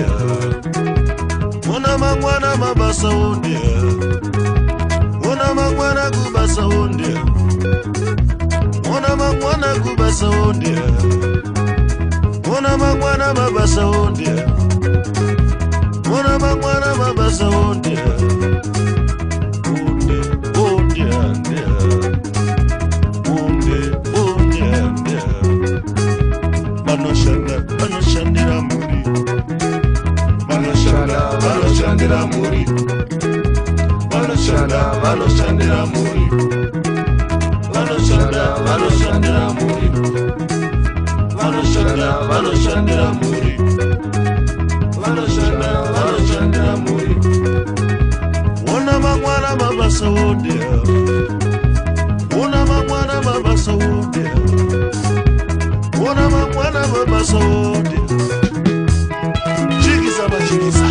ondia. Mwana mangwana mabasa ondia. Mwana mangwana kubasa ondia. Mwana mangwana kubasa ondia. Mwana mangwana mabasa ondia. Mwana mangwana mabasa ondia. Manoshandira muri. Manoshandira muri. Manoshandira muri. Manoshandira muri. Manoshandira muri. Manoshandira muri. Wana mangwana mabasa ondia. Wana mangwana mabasa ondia. Wana mangwana mabasa ondia. Chigiza machigiza.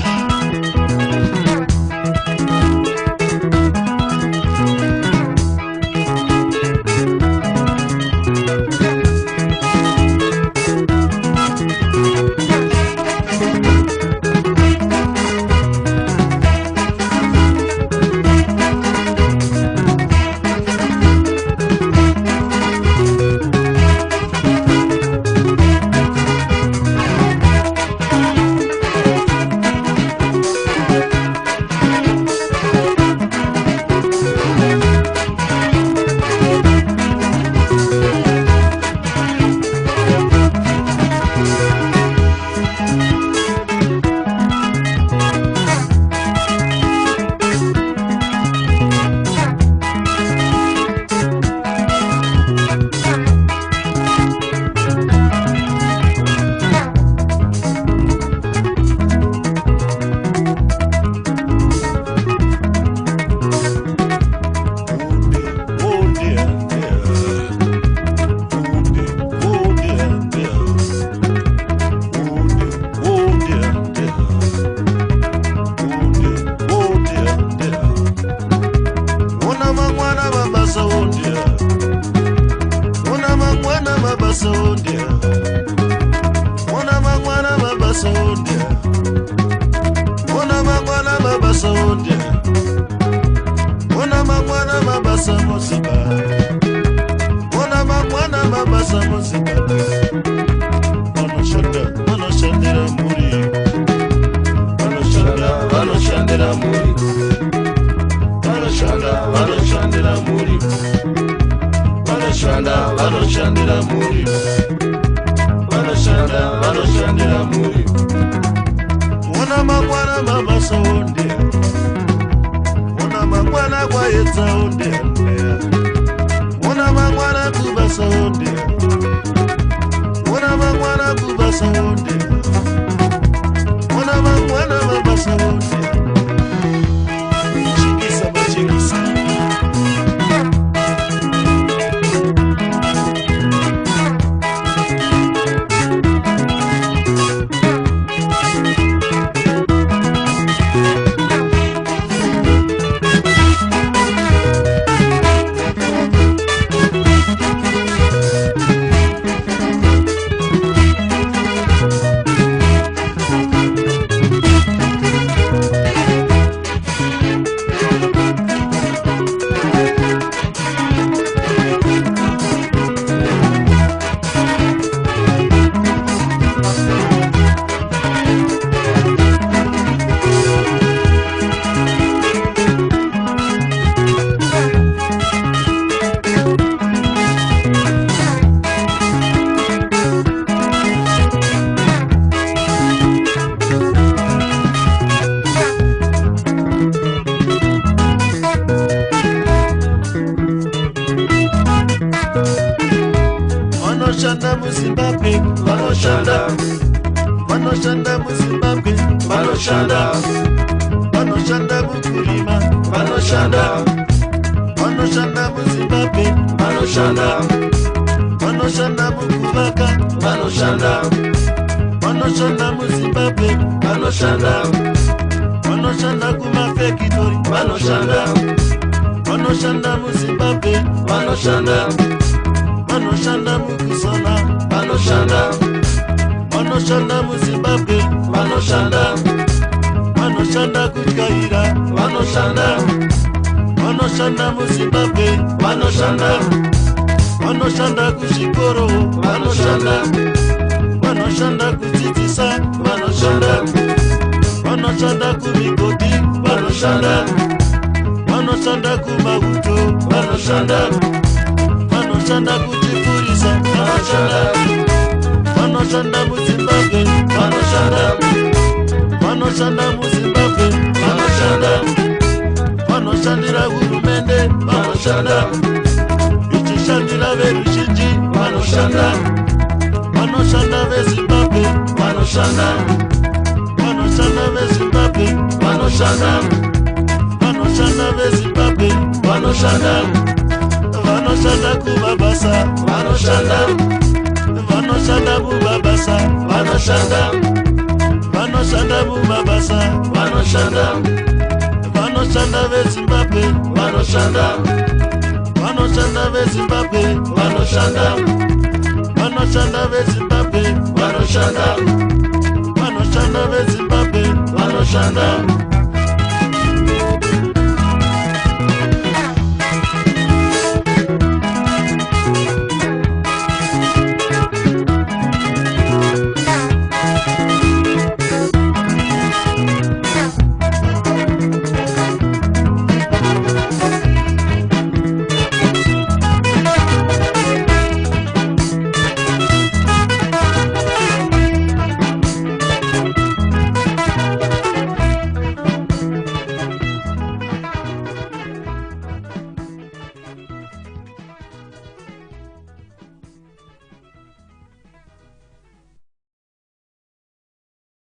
Manoshanda Muzimbabwe, Manoshanda, Manoshanda Bukurima, Manoshanda, Manoshanda Muzimbabwe, Manoshanda, Manoshanda Bukuvaka, Manoshanda, Manoshanda Muzimbabwe, Manoshanda, Manoshanda Kumafekitori, Manoshanda, Manoshanda Muzimbabwe, Manoshanda, Manoshanda Mukusona, Manoshanda, Manoshanda Muzimbabwe, Manoshanda. vanoshanda vanoshanda kukaira vanoshanda vanoshanda muZimbabwe vanoshanda vanoshanda kuzvikoro vanoshanda vanoshanda kudzidzisa vanoshanda vanoshanda kumigodhi vanoshanda vanoshanda kumauto vanoshanda vanoshanda kuchipurisa vanoshanda vanoshanda muZimbabwe vanoshanda vanoshanda muZimbabwe vanoshanda vanoshandira hurumende vanoshanda ichishandira veruzhinji vanoshanda vanoshanda veZimbabwe vanoshanda vanoshanda veZimbabwe vanoshanda vanoshanda veZimbabwe vanoshanda vanoshanda kumabasa vanoshanda vanoshanda mumabasa vanoshanda vanoshanda mumabasa vanoshanda vanoshanda veZimbabwe vanoshanda vanoshanda veZimbabwe vanoshanda vanoshanda veZimbabwe